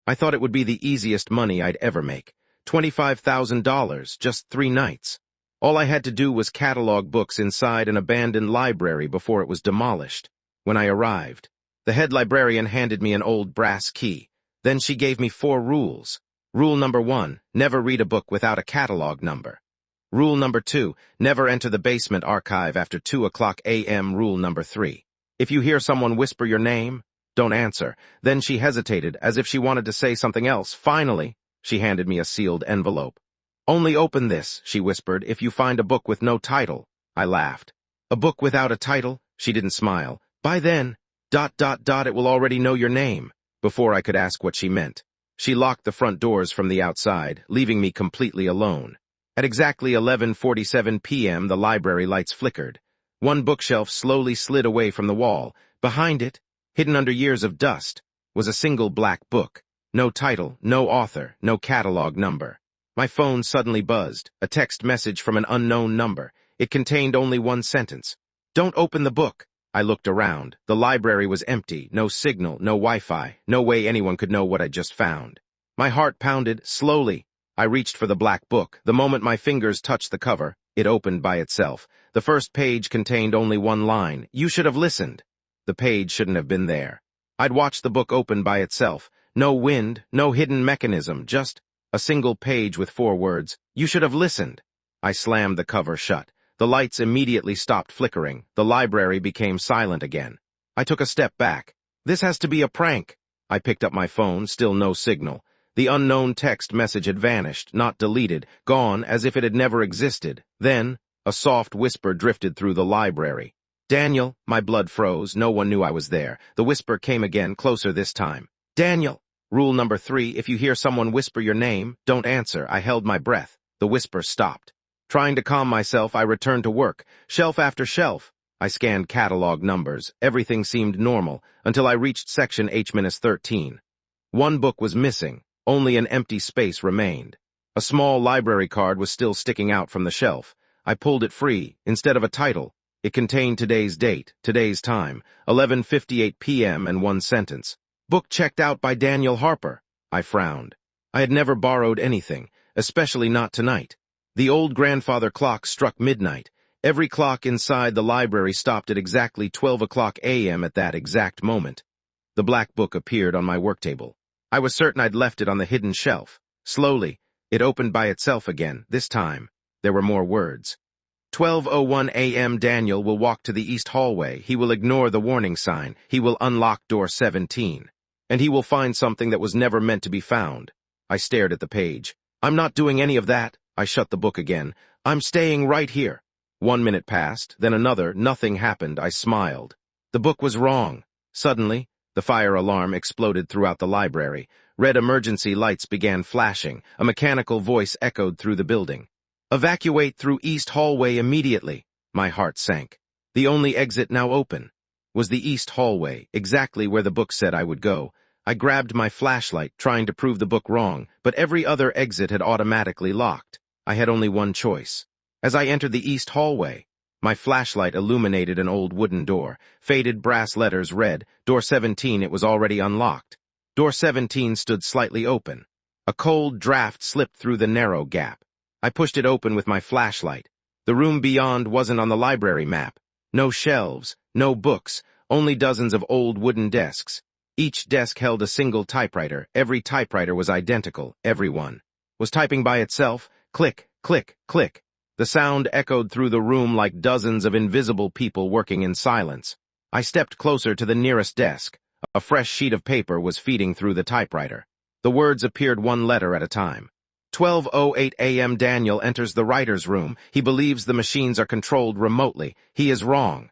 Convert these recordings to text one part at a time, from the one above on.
I thought it would be the easiest money I'd ever make. $25,000, just 3 nights. All I had to do was catalog books inside an abandoned library before it was demolished. When I arrived, the head librarian handed me an old brass key. Then she gave me 4 rules. Rule number 1, never read a book without a catalog number. Rule number 2, never enter the basement archive after 2:00 a.m. Rule number 3, if you hear someone whisper your name, don't answer. Then she hesitated, as if she wanted to say something else. Finally, she handed me a sealed envelope. Only open this, she whispered, if you find a book with no title. I laughed. A book without a title? She didn't smile. By then, ... it will already know your name. Before I could ask what she meant, she locked the front doors from the outside, leaving me completely alone. At exactly 11:47 p.m., the library lights flickered. One bookshelf slowly slid away from the wall. Behind it, hidden under years of dust, was a single black book. No title, no author, no catalog number. My phone suddenly buzzed, a text message from an unknown number. It contained only one sentence. Don't open the book. I looked around. The library was empty, no signal, no Wi-Fi, no way anyone could know what I'd just found. My heart pounded. Slowly, I reached for the black book. The moment my fingers touched the cover, it opened by itself. The first page contained only one line. You should have listened. The page shouldn't have been there. I'd watched the book open by itself. No wind, no hidden mechanism, just a single page with 4 words. You should have listened. I slammed the cover shut. The lights immediately stopped flickering. The library became silent again. I took a step back. This has to be a prank. I picked up my phone, still no signal. The unknown text message had vanished, not deleted, gone as if it had never existed. Then, a soft whisper drifted through the library. Daniel, my blood froze. No one knew I was there. The whisper came again, closer this time. Daniel. Rule number 3, if you hear someone whisper your name, don't answer. I held my breath. The whisper stopped. Trying to calm myself, I returned to work. Shelf after shelf. I scanned catalog numbers. Everything seemed normal, until I reached section H-13. One book was missing. Only an empty space remained. A small library card was still sticking out from the shelf. I pulled it free. Instead of a title, it contained today's date, today's time, 11:58 p.m. and one sentence. Book checked out by Daniel Harper. I frowned. I had never borrowed anything, especially not tonight. The old grandfather clock struck midnight. Every clock inside the library stopped at exactly 12:00 a.m. at that exact moment. The black book appeared on my work table. I was certain I'd left it on the hidden shelf. Slowly, it opened by itself again. This time, there were more words. 12:01 a.m. Daniel will walk to the east hallway. He will ignore the warning sign. He will unlock door 17. And he will find something that was never meant to be found. I stared at the page. I'm not doing any of that. I shut the book again. I'm staying right here. 1 minute passed, then another. Nothing happened. I smiled. The book was wrong. Suddenly, the fire alarm exploded throughout the library. Red emergency lights began flashing. A mechanical voice echoed through the building. Evacuate through east hallway immediately. My heart sank. The only exit now open was the east hallway, exactly where the book said I would go. I grabbed my flashlight, trying to prove the book wrong, but every other exit had automatically locked. I had only one choice. As I entered the east hallway, my flashlight illuminated an old wooden door. Faded brass letters read, Door 17. It was already unlocked. Door 17 stood slightly open. A cold draft slipped through the narrow gap. I pushed it open with my flashlight. The room beyond wasn't on the library map. No shelves, no books, only dozens of old wooden desks. Each desk held a single typewriter. Every typewriter was identical. Everyone was typing by itself. Click, click, click. The sound echoed through the room like dozens of invisible people working in silence. I stepped closer to the nearest desk. A fresh sheet of paper was feeding through the typewriter. The words appeared one letter at a time. 12:08 a.m. Daniel enters the writer's room. He believes the machines are controlled remotely. He is wrong.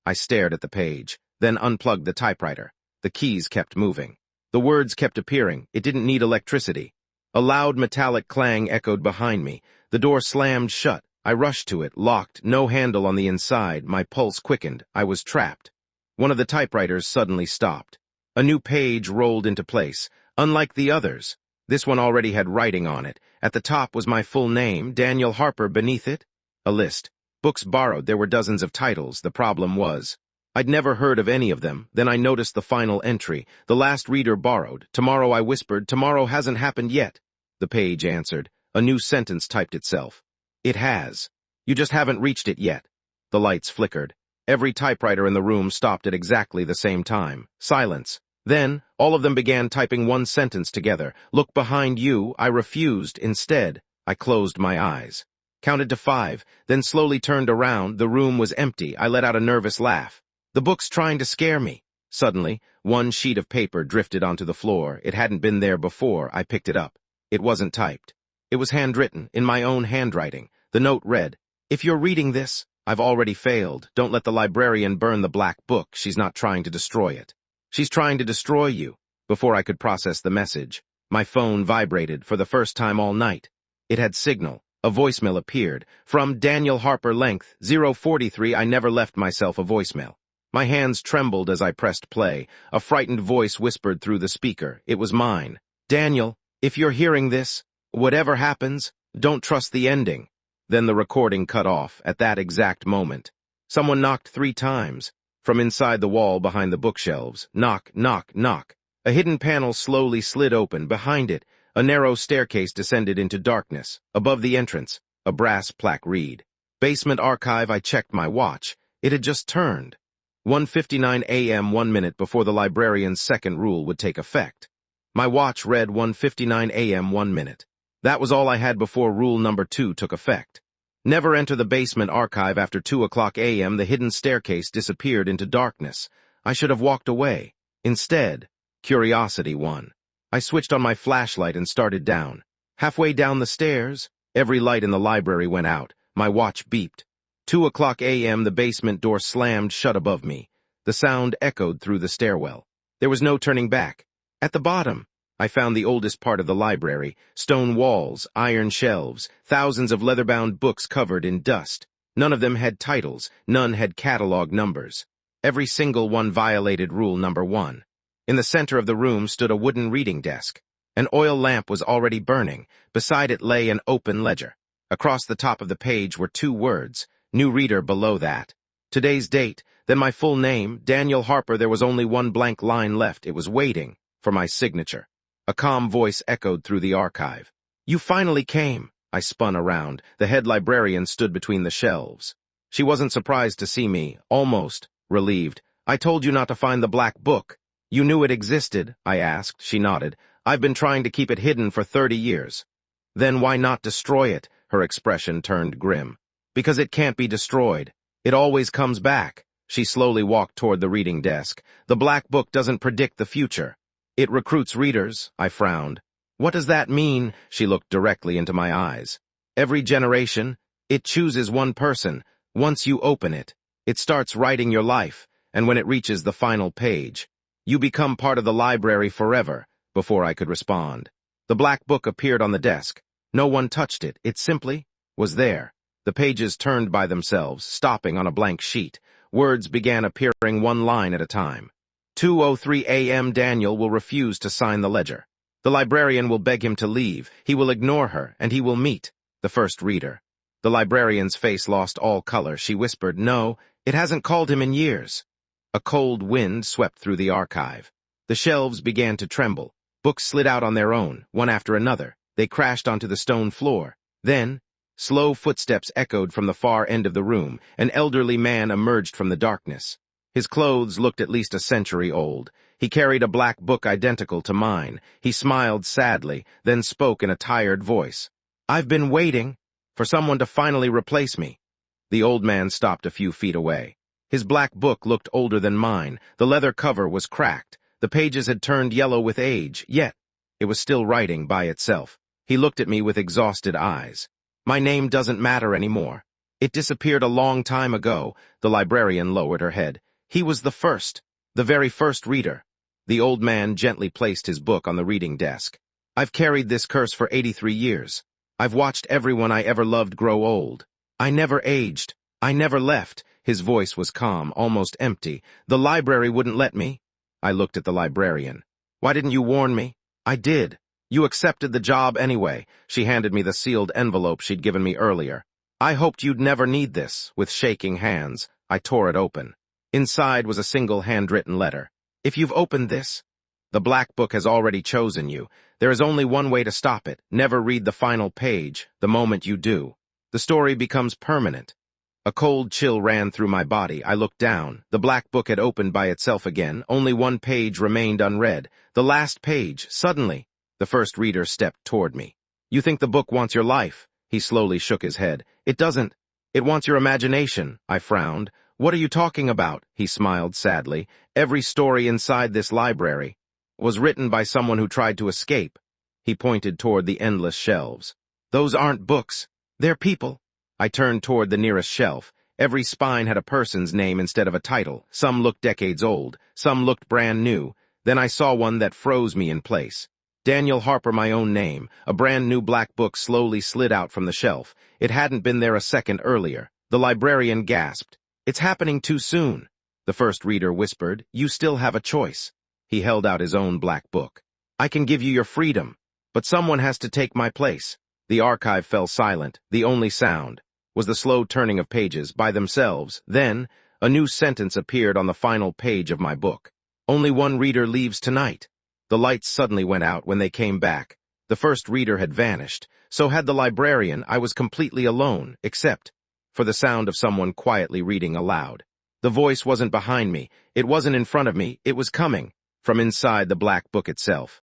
I stared at the page, then unplugged the typewriter. The keys kept moving. The words kept appearing. It didn't need electricity. A loud metallic clang echoed behind me. The door slammed shut. I rushed to it, locked, no handle on the inside. My pulse quickened. I was trapped. One of the typewriters suddenly stopped. A new page rolled into place. Unlike the others, this one already had writing on it. At the top was my full name, Daniel Harper. Beneath it, a list. Books borrowed. There were dozens of titles. The problem was, I'd never heard of any of them. Then I noticed the final entry. The last reader borrowed. Tomorrow, I whispered. Tomorrow hasn't happened yet. The page answered. A new sentence typed itself. It has. You just haven't reached it yet. The lights flickered. Every typewriter in the room stopped at exactly the same time. Silence. Then, all of them began typing one sentence together. Look behind you. I refused. Instead, I closed my eyes. Counted to 5, then slowly turned around. The room was empty. I let out a nervous laugh. The book's trying to scare me. Suddenly, one sheet of paper drifted onto the floor. It hadn't been there before. I picked it up. It wasn't typed. It was handwritten, in my own handwriting. The note read, "If you're reading this, I've already failed. Don't let the librarian burn the black book. She's not trying to destroy it. She's trying to destroy you." Before I could process the message, my phone vibrated for the first time all night. It had signal. A voicemail appeared. From Daniel Harper, length 043. I never left myself a voicemail. My hands trembled as I pressed play. A frightened voice whispered through the speaker. It was mine. "Daniel, if you're hearing this, whatever happens, don't trust the ending." Then the recording cut off at that exact moment. Someone knocked 3 times. From inside the wall behind the bookshelves. Knock, knock, knock. A hidden panel slowly slid open. Behind it, a narrow staircase descended into darkness. Above the entrance, a brass plaque read, "Basement Archive." I checked my watch. It had just turned 1:59 a.m. 1 minute before the librarian's second rule would take effect. My watch read 1:59 a.m. 1 minute. That was all I had before rule number 2 took effect. Never enter the basement archive after 2 o'clock a.m. The hidden staircase disappeared into darkness. I should have walked away. Instead, curiosity won. I switched on my flashlight and started down. Halfway down the stairs, every light in the library went out. My watch beeped. 2 o'clock a.m. The basement door slammed shut above me. The sound echoed through the stairwell. There was no turning back. At the bottom, I found the oldest part of the library. Stone walls, iron shelves, thousands of leather-bound books covered in dust. None of them had titles. None had catalog numbers. Every single one violated rule number 1. In the center of the room stood a wooden reading desk. An oil lamp was already burning. Beside it lay an open ledger. Across the top of the page were 2 words, "New reader" below that. Today's date, then my full name, Daniel Harper. There was only one blank line left. It was waiting for my signature. A calm voice echoed through the archive. "You finally came." I spun around. The head librarian stood between the shelves. She wasn't surprised to see me, almost relieved. "I told you not to find the black book." "You knew it existed?" I asked. She nodded. "I've been trying to keep it hidden for 30 years. "Then why not destroy it?" Her expression turned grim. "Because it can't be destroyed. It always comes back." She slowly walked toward the reading desk. "The black book doesn't predict the future. It recruits readers." I frowned. "What does that mean?" She looked directly into my eyes. "Every generation, it chooses one person. Once you open it, it starts writing your life, and when it reaches the final page, you become part of the library forever." Before I could respond, the black book appeared on the desk. No one touched it. It simply was there. The pages turned by themselves, stopping on a blank sheet. Words began appearing one line at a time. 2:03 a.m. Daniel will refuse to sign the ledger. The librarian will beg him to leave. He will ignore her, and he will meet the first reader. The librarian's face lost all color. She whispered, "No, it hasn't called him in years." A cold wind swept through the archive. The shelves began to tremble. Books slid out on their own, one after another. They crashed onto the stone floor. Then, slow footsteps echoed from the far end of the room. An elderly man emerged from the darkness. His clothes looked at least a century old. He carried a black book identical to mine. He smiled sadly, then spoke in a tired voice. "I've been waiting for someone to finally replace me." The old man stopped a few feet away. His black book looked older than mine. The leather cover was cracked. The pages had turned yellow with age, yet it was still writing by itself. He looked at me with exhausted eyes. "My name doesn't matter anymore. It disappeared a long time ago." The librarian lowered her head. "He was the first, the very first reader." The old man gently placed his book on the reading desk. "I've carried this curse for 83 years. I've watched everyone I ever loved grow old. I never aged. I never left." His voice was calm, almost empty. "The library wouldn't let me." I looked at the librarian. "Why didn't you warn me?" "I did. You accepted the job anyway." She handed me the sealed envelope she'd given me earlier. "I hoped you'd never need this." With shaking hands, I tore it open. Inside was a single handwritten letter. If you've opened this, the black book has already chosen you. There is only one way to stop it. Never read the final page. The moment you do, the story becomes permanent. A cold chill ran through my body. I looked down. The black book had opened by itself again. Only one page remained unread. The last page. Suddenly, the first reader stepped toward me. You think the book wants your life? He slowly shook his head. It doesn't. It wants your imagination. I frowned. What are you talking about? He smiled sadly. Every story inside this library was written by someone who tried to escape. He pointed toward the endless shelves. Those aren't books. They're people. I turned toward the nearest shelf. Every spine had a person's name instead of a title. Some looked decades old. Some looked brand new. Then I saw one that froze me in place. Daniel Harper, my own name. A brand new black book slowly slid out from the shelf. It hadn't been there a second earlier. The librarian gasped. It's happening too soon. The first reader whispered, you still have a choice. He held out his own black book. I can give you your freedom, but someone has to take my place. The archive fell silent. The only sound was the slow turning of pages by themselves. Then, a new sentence appeared on the final page of my book. Only one reader leaves tonight. The lights suddenly went out when they came back. The first reader had vanished. So had the librarian. I was completely alone, except for the sound of someone quietly reading aloud. The voice wasn't behind me. It wasn't in front of me. It was coming from inside the black book itself.